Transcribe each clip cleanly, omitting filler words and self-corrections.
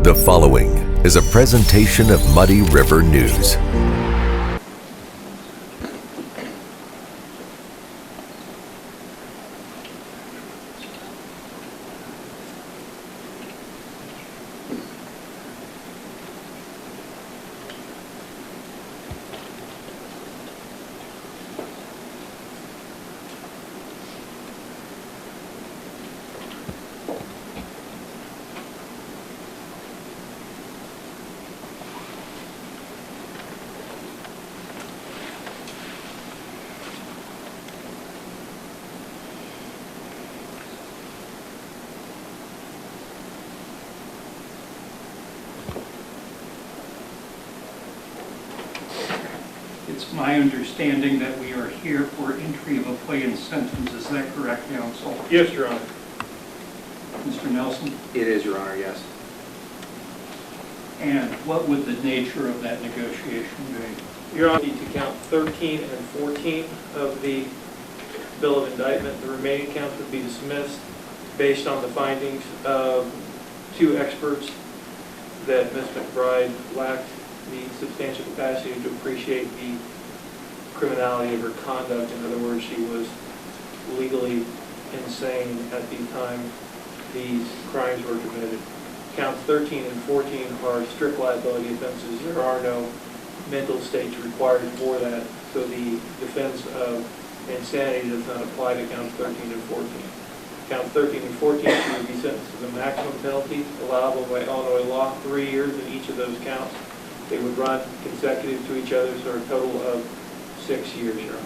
The following is a presentation of Muddy River News. It's my understanding that we are here for entry of a plea and sentence. Is that correct, counsel? Yes, Your Honor. Mr. Nelson? It is, Your Honor, yes. And what would the nature of that negotiation be? Your Honor, need to count 13 and 14 of the bill of indictment. The remaining counts would be dismissed based on the findings of two experts that Ms. Mcbride lacked the substantial capacity to appreciate the criminality of her conduct. In other words, she was legally insane at the time these crimes were committed. Counts 13 and 14 are strict liability offenses. There are no mental states required for that, so the defense of insanity does not apply to counts 13 and 14. Counts 13 and 14 should be sentenced to the maximum penalty allowable by Illinois law, 3 years in each of those counts. They would run consecutive to each other, so a total of 6 years, Your Honor.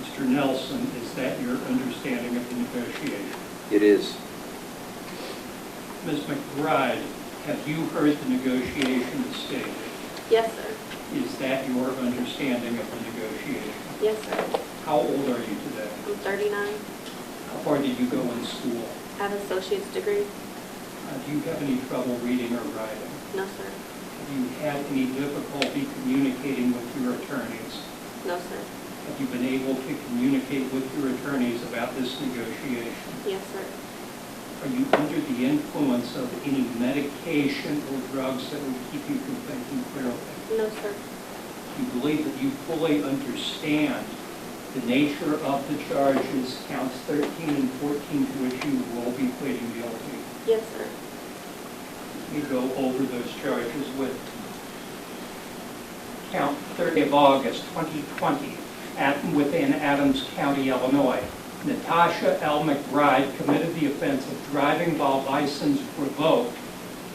Mr. Nelson, is that your understanding of the negotiation? It is. Ms. McBride, have you heard the negotiation stated? Yes, sir. Is that your understanding of the negotiation? Yes, sir. How old are you today? I'm 39. How far did you go in school? I have an associate's degree. Do you have any trouble reading or writing? No, sir. Have you had any difficulty communicating with your attorneys? No, sir. Have you been able to communicate with your attorneys about this negotiation? Yes, sir. Are you under the influence of any medication or drugs that would keep you from thinking clearly? No, sir. Do you believe that you fully understand the nature of the charges, counts 13 and 14, to which you will be pleading guilty? Yes, sir. Let me go over those charges with count 30 of August 2020 within Adams County, Illinois. Natasha L. McBride committed the offense of driving while license revoked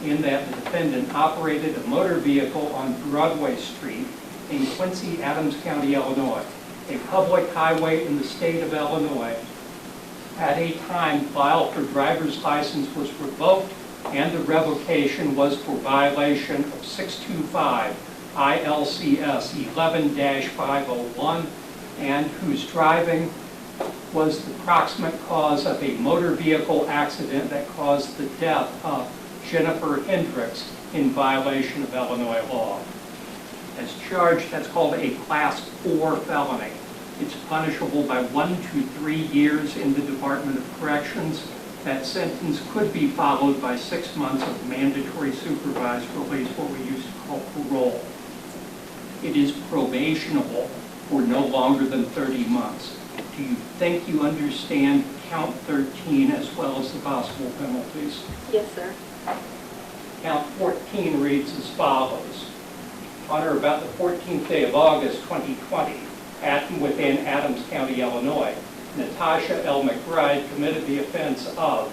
in that the defendant operated a motor vehicle on Broadway Street in Quincy, Adams County, Illinois, a public highway in the state of Illinois, at a time file for driver's license was revoked and the revocation was for violation of 625 ILCS 11-501 and whose driving was the proximate cause of a motor vehicle accident that caused the death of Jennifer Hendricks in violation of Illinois law. As charged, that's called a Class 4 felony. It's punishable by 1 to 3 years in the Department of Corrections. That sentence could be followed by 6 months of mandatory supervised release, what we used to call parole. It is probationable for no longer than 30 months. Do you think you understand count 13 as well as the possible penalties? Yes, sir. Count 14 reads as follows. On or about the 14th day of August 2020, at and within Adams County, Illinois, Natasha L. McBride committed the offense of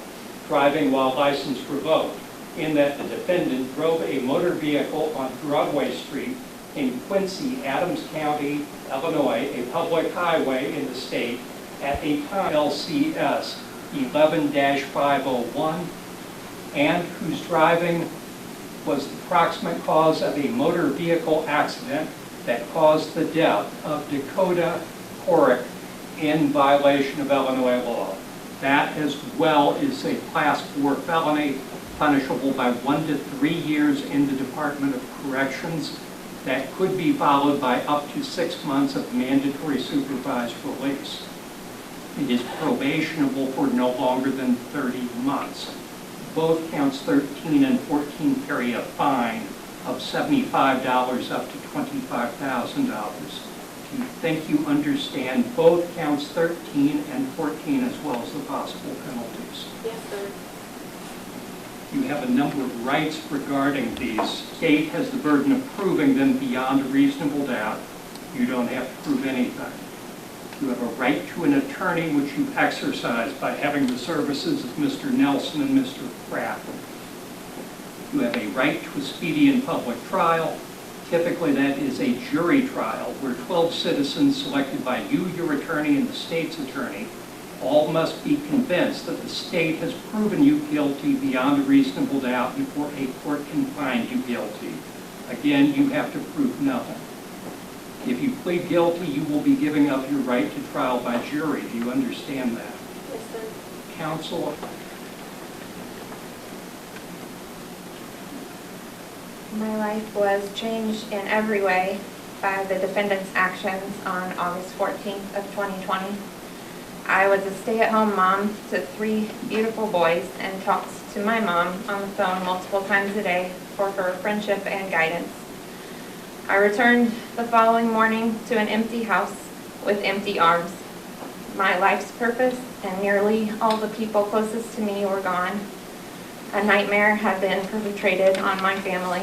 driving while license revoked in that the defendant drove a motor vehicle on Broadway Street in Quincy, Adams County, Illinois, a public highway in the state, at a time LCS 11-501, and whose driving was the proximate cause of a motor vehicle accident that caused the death of Dakota Corrick in violation of Illinois law. That as well is a Class 4 felony, punishable by 1 to 3 years in the Department of Corrections. That could be followed by up to 6 months of mandatory supervised release. It is probationable for no longer than 30 months. Both counts 13 and 14 carry a fine of $75 up to $25,000. Do you think you understand both counts 13 and 14 as well as the possible penalties? Yes, sir. You have a number of rights regarding these. State has the burden of proving them beyond a reasonable doubt. You don't have to prove anything. You have a right to an attorney, which you exercise by having the services of Mr. Nelson and Mr. Pratt. You have a right to a speedy and public trial. Typically, that is a jury trial where 12 citizens selected by you, your attorney, and the state's attorney all must be convinced that the state has proven you guilty beyond a reasonable doubt before a court can find you guilty. Again, you have to prove nothing. If you plead guilty, you will be giving up your right to trial by jury. Do you understand that? Yes, sir. Counsel? My life was changed in every way by the defendant's actions on August 14th of 2020. I was a stay-at-home mom to 3 beautiful boys and talked to my mom on the phone multiple times a day for her friendship and guidance. I returned the following morning to an empty house with empty arms. My life's purpose and nearly all the people closest to me were gone. A nightmare had been perpetrated on my family.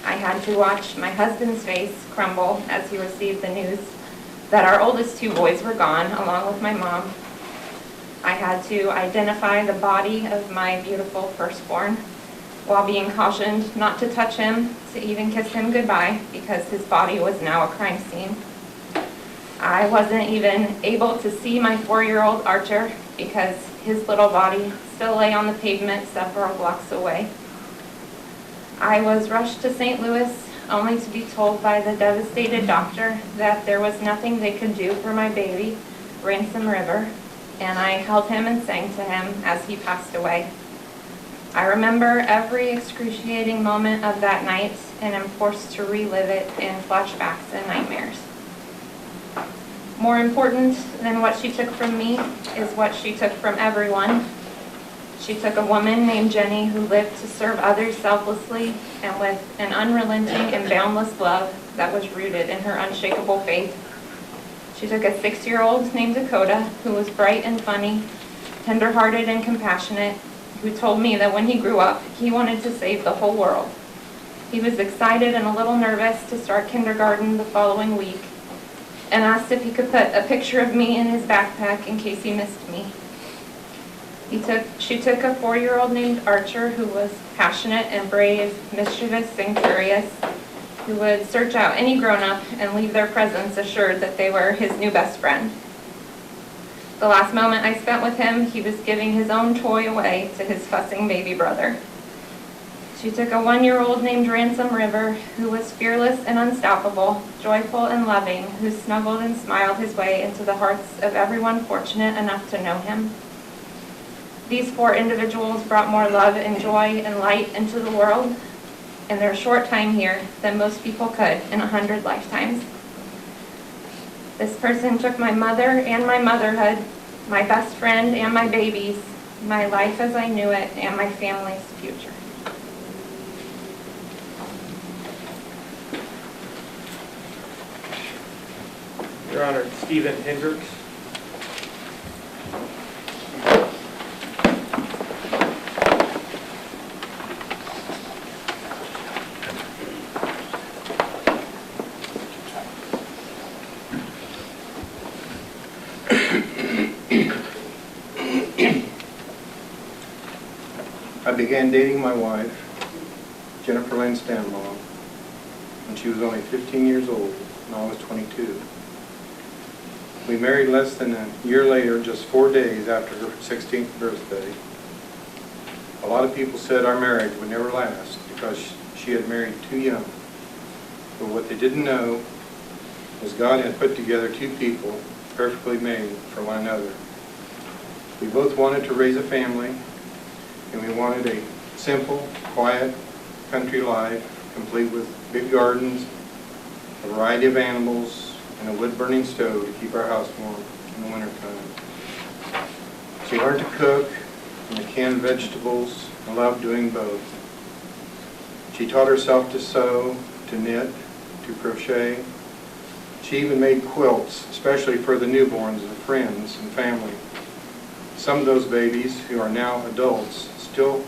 I had to watch my husband's face crumble as he received the news that our oldest 2 boys were gone, along with my mom. I had to identify the body of my beautiful firstborn while being cautioned not to touch him, to even kiss him goodbye, because his body was now a crime scene. I wasn't even able to see my 4-year-old Archer because his little body still lay on the pavement several blocks away. I was rushed to St. Louis only to be told by the devastated doctor that there was nothing they could do for my baby, Ransom River, and I held him and sang to him as he passed away. I remember every excruciating moment of that night and am forced to relive it in flashbacks and nightmares. More important than what she took from me is what she took from everyone. She took a woman named Jenny who lived to serve others selflessly and with an unrelenting and boundless love that was rooted in her unshakable faith. She took a 6-year-old named Dakota who was bright and funny, tender-hearted and compassionate, who told me that when he grew up, he wanted to save the whole world. He was excited and a little nervous to start kindergarten the following week and asked if he could put a picture of me in his backpack in case he missed me. She took a 4-year-old named Archer who was passionate and brave, mischievous and curious, who would search out any grown-up and leave their presence assured that they were his new best friend. The last moment I spent with him, he was giving his own toy away to his fussing baby brother. She took a 1-year-old named Ransom River, who was fearless and unstoppable, joyful and loving, who snuggled and smiled his way into the hearts of everyone fortunate enough to know him. These 4 individuals brought more love and joy and light into the world in their short time here than most people could in 100 lifetimes. This person took my mother and my motherhood, my best friend and my babies, my life as I knew it, and my family's future. Your Honor, Stephen Hendricks. I began dating my wife, Jennifer Lynn Stanlaw, when she was only 15 years old and I was 22. We married less than a year later, just 4 days after her 16th birthday. A lot of people said our marriage would never last because she had married too young. But what they didn't know was God had put together 2 people perfectly made for one another. We both wanted to raise a family, and we wanted a simple, quiet, country life, complete with big gardens, a variety of animals, and a wood-burning stove to keep our house warm in the wintertime. She learned to cook, and the canned vegetables and loved doing both. She taught herself to sew, to knit, to crochet. She even made quilts, especially for the newborns of friends and family. Some of those babies who are now adults still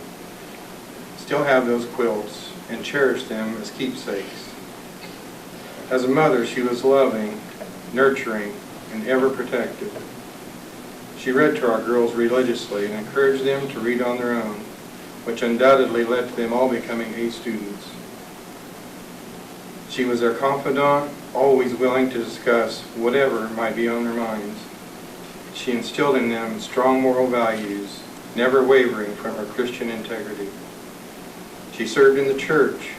have those quilts and cherish them as keepsakes. As a mother, she was loving, nurturing, and ever protective. She read to our girls religiously and encouraged them to read on their own, which undoubtedly led to them all becoming A students. She was their confidant, always willing to discuss whatever might be on their minds. She instilled in them strong moral values, never wavering from her Christian integrity. She served in the church,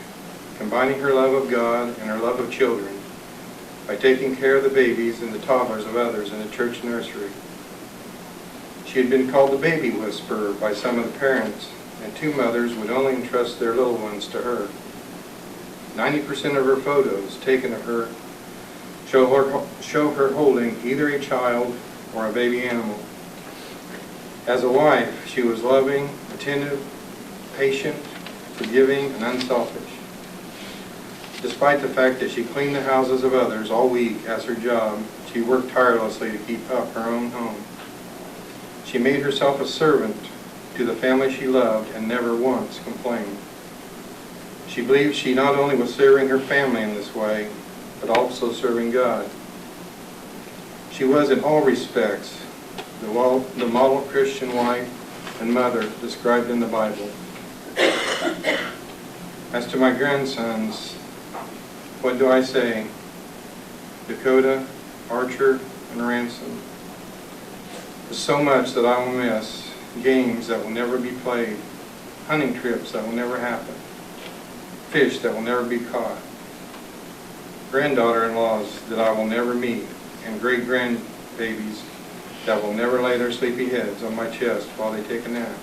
combining her love of God and her love of children by taking care of the babies and the toddlers of others in the church nursery. She had been called the baby whisperer by some of the parents, and 2 mothers would only entrust their little ones to her. 90% of her photos taken of her show her holding either a child or a baby animal. As a wife, she was loving, attentive, patient, forgiving, and unselfish. Despite the fact that she cleaned the houses of others all week as her job, she worked tirelessly to keep up her own home. She made herself a servant to the family she loved and never once complained. She believed she not only was serving her family in this way, but also serving God. She was in all respects the model Christian wife and mother described in the Bible. As to my grandsons, what do I say? Dakota, Archer, and Ransom. There's so much that I will miss. Games that will never be played. Hunting trips that will never happen. Fish that will never be caught. Granddaughter-in-laws that I will never meet. And great-grandbabies that will never lay their sleepy heads on my chest while they take a nap.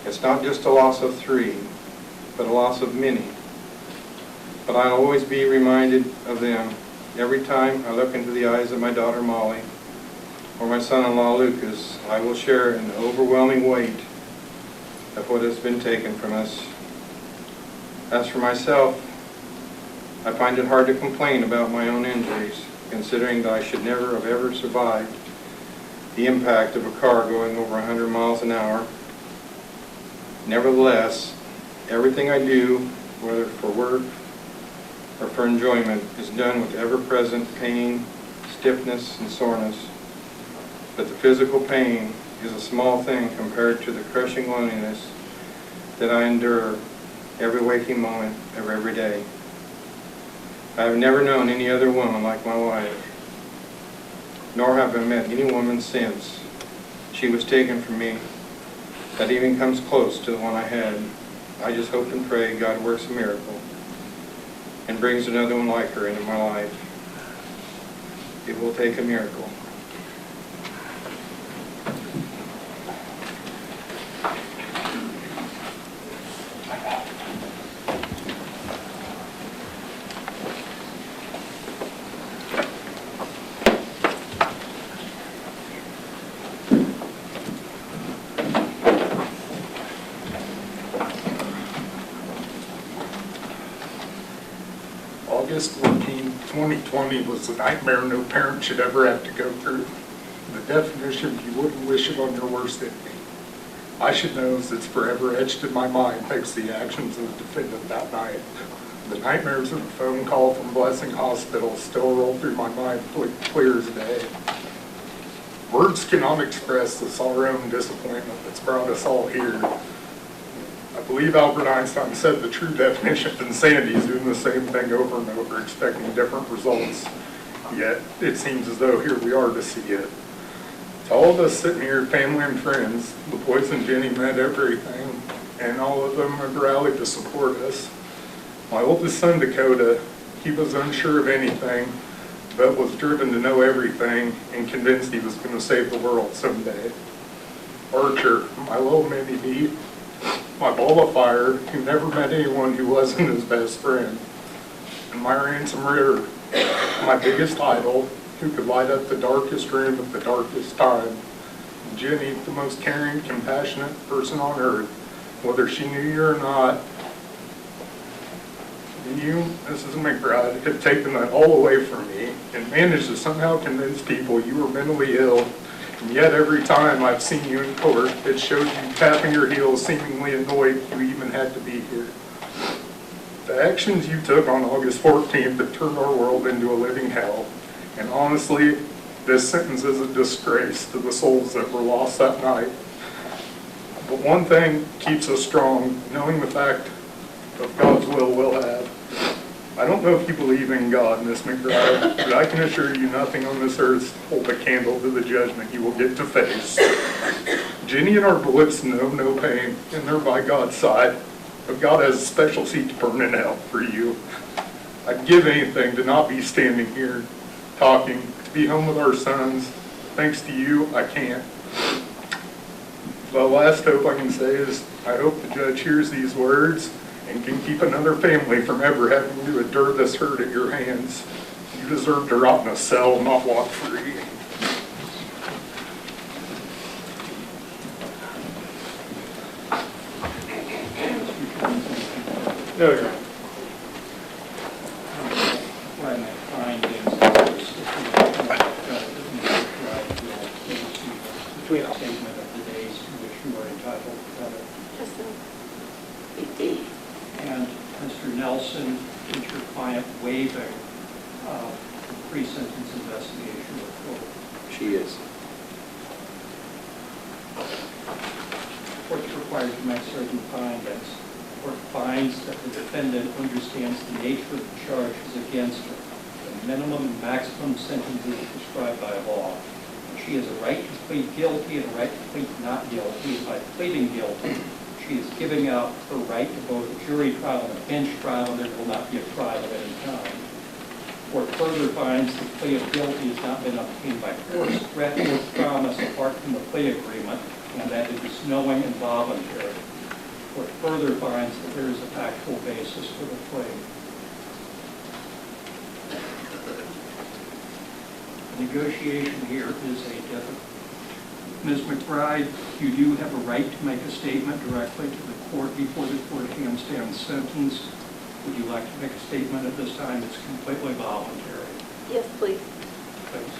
It's not just a loss of 3, but a loss of many. But I'll always be reminded of them every time I look into the eyes of my daughter Molly or my son-in-law Lucas. I will share in the overwhelming weight of what has been taken from us. As for myself, I find it hard to complain about my own injuries, considering that I should never have ever survived the impact of a car going over 100 miles an hour. Nevertheless, everything I do, whether for work or for enjoyment, is done with ever-present pain, stiffness, and soreness. But the physical pain is a small thing compared to the crushing loneliness that I endure every waking moment of every day. I have never known any other woman like my wife, nor have I met any woman since she was taken from me that even comes close to the one I had. I just hope and pray God works a miracle and brings another one like her into my life. It will take a miracle. August 14, 2020 was a nightmare no parent should ever have to go through. The definition, you wouldn't wish it on your worst enemy. I should know as it's forever etched in my mind thanks to the actions of the defendant that night. The nightmares of the phone call from Blessing Hospital still roll through my mind clear as day. Words cannot express the sorrow and disappointment that's brought us all here. I believe Albert Einstein said the true definition of insanity is doing the same thing over and over, expecting different results. Yet, it seems as though here we are to see it. To all of us sitting here, family and friends, the boys and Jenny meant everything, and all of them have rallied to support us. My oldest son, Dakota, he was unsure of anything, but was driven to know everything and convinced he was going to save the world someday. Archer, my little mini me, my ball of fire, who never met anyone who wasn't his best friend. And my Ransom Ritter, my biggest idol, who could light up the darkest room at the darkest time. Jenny, the most caring, compassionate person on earth, whether she knew you or not. You, Mrs. McBride, have taken that all away from me and managed to somehow convince people you were mentally ill. And yet every time I've seen you in court, it showed you tapping your heels, seemingly annoyed you even had to be here. The actions you took on August 14th have turned our world into a living hell. And honestly, this sentence is a disgrace to the souls that were lost that night. But one thing keeps us strong, knowing the fact of God's will we'll have. I don't know if you believe in God, Miss McBride, but I can assure you nothing on this earth holds a candle to the judgment you will get to face. Jenny and our bullets know no pain, and they're by God's side, but God has a special seat to burn in hell for you. I'd give anything to not be standing here talking, to be home with our sons. Thanks to you, I can't. The last hope I can say is I hope the judge hears these words and can keep another family from ever having to endure this hurt at your hands. You deserve to rot in a cell, not walk free. No, Your Honor. When I find things, Between us. statement of the days to which you are entitled to credit. Yes, sir. And Mr. Nelson, is your client waiving pre-sentence investigation report? She is. Court's required to make certain findings. Court finds that the defendant understands the nature of the charges against her, the minimum and maximum sentences prescribed by law. She has a right to plead guilty and a right to plead not guilty. By pleading guilty, she is giving up her right to both a jury trial and a bench trial, and there will not be a trial of any kind. Court further finds the plea of guilty has not been obtained by force, threat, or promise apart from the plea agreement, and that it is knowing and voluntary. Court further finds that there is a factual basis for the plea. The negotiation here is a difficult. Ms. McBride, you do have a right to make a statement directly to the court before the court hands down sentence. Would you like to make a statement at this time? It's completely voluntary. Yes, please. Please.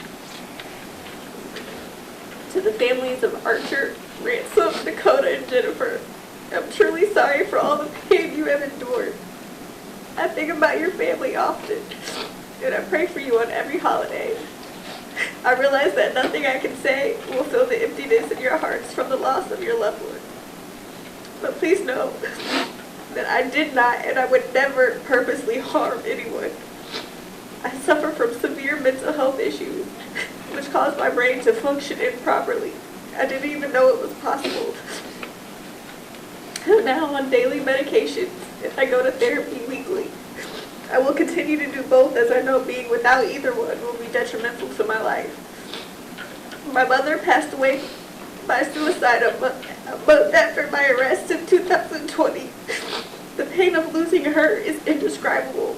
To the families of Archer, Ransom, Dakota, and Jennifer, I'm truly sorry for all the pain you have endured. I think about your family often, and I pray for you on every holiday. I realize that nothing I can say will fill the emptiness in your hearts from the loss of your loved one. But please know that I did not and I would never purposely harm anyone. I suffer from severe mental health issues, which caused my brain to function improperly. I didn't even know it was possible. I'm now on daily medications and I go to therapy weekly. I will continue to do both as I know being without either one will be detrimental to my life. My mother passed away by suicide a month after my arrest in 2020. The pain of losing her is indescribable.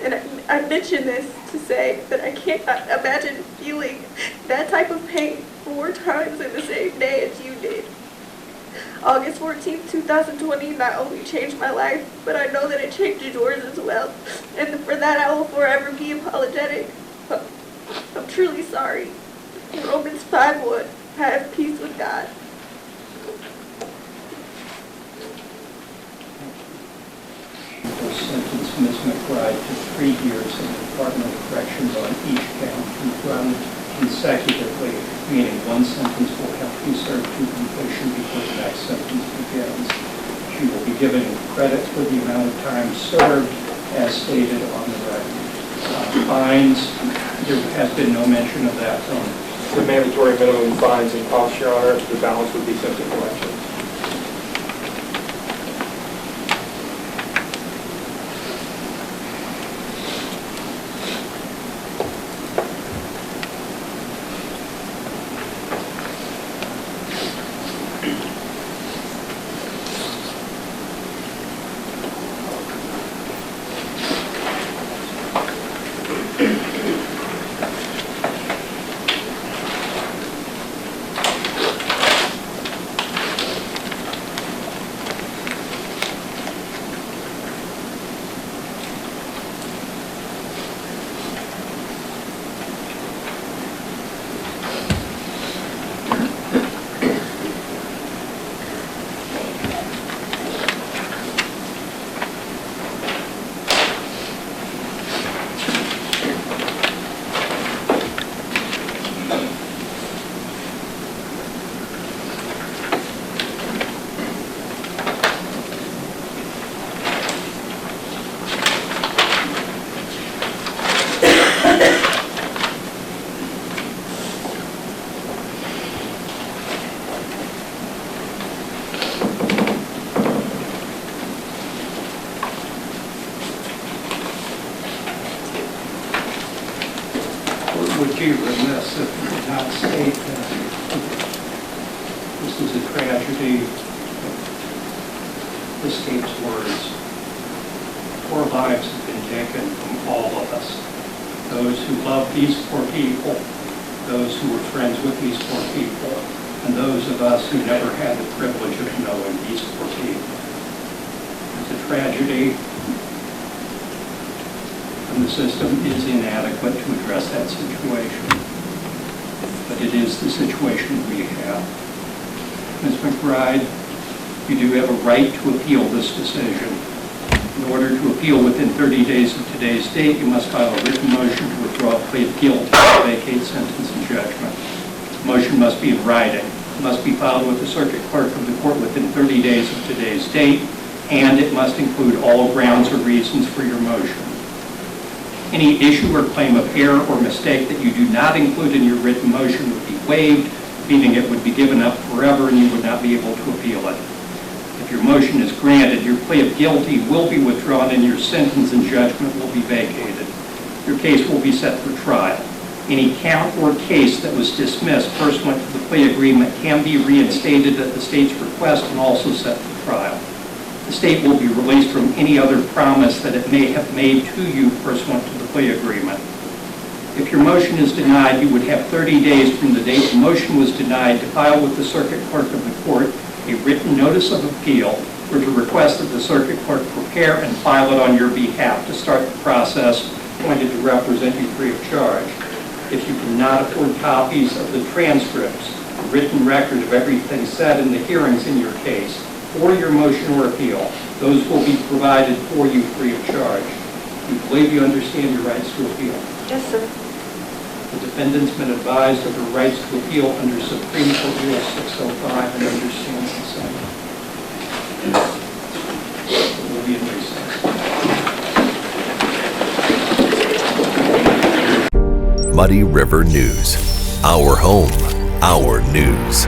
And I mention this to say that I can't imagine feeling that type of pain 4 times in the same day as you did. August 14th, 2020 not only changed my life, but I know that it changed yours as well. And for that I will forever be apologetic. I'm truly sorry. Romans 5:1, have peace with God. Will sentence Ms. McBride to 3 years in the Department of Corrections on each count and run consecutively, meaning one sentence will have to be served to completion before the next sentence begins. She will be given credit for the amount of time served as stated on the record. Fines, there has been no mention of that. The mandatory minimum fines and costs, Your Honor, the balance would be sent to collections. be remiss if we did not state that this is a tragedy. The state's words. 4 lives have been taken from all of us. Those who love these poor people, those who were friends with these poor people, and those of us who never had the privilege of knowing these poor people. It's a tragedy, and the system is inadequate to address that situation. But it is the situation we have. Ms. McBride, you do have a right to appeal this decision. In order to appeal within 30 days of today's date, you must file a written motion to withdraw a plea of guilty to vacate sentence and judgment. The motion must be in writing. It must be filed with the circuit clerk of the court within 30 days of today's date, and it must include all grounds or reasons for your motion. Any issue or claim of error or mistake that you do not include in your written motion would be waived, meaning it would be given up forever and you would not be able to appeal it. If your motion is granted, your plea of guilty will be withdrawn and your sentence and judgment will be vacated. Your case will be set for trial. Any count or case that was dismissed pursuant to the plea agreement can be reinstated at the state's request and also set for trial. The state will be released from any other promise that it may have made to you pursuant to the plea agreement. If your motion is denied, you would have 30 days from the date the motion was denied to file with the circuit clerk of the court a written notice of appeal or to request that the circuit clerk prepare and file it on your behalf to start the process appointed to represent you free of charge. If you cannot afford copies of the transcripts, a written record of everything said in the hearings in your case, or your motion or appeal, those will be provided for you free of charge. We believe you understand your rights to appeal. Yes, sir. The defendant's been advised of her rights to appeal under Supreme Court Rule 605 and understands the same. We'll be in recess. Muddy River News. Our home, our news.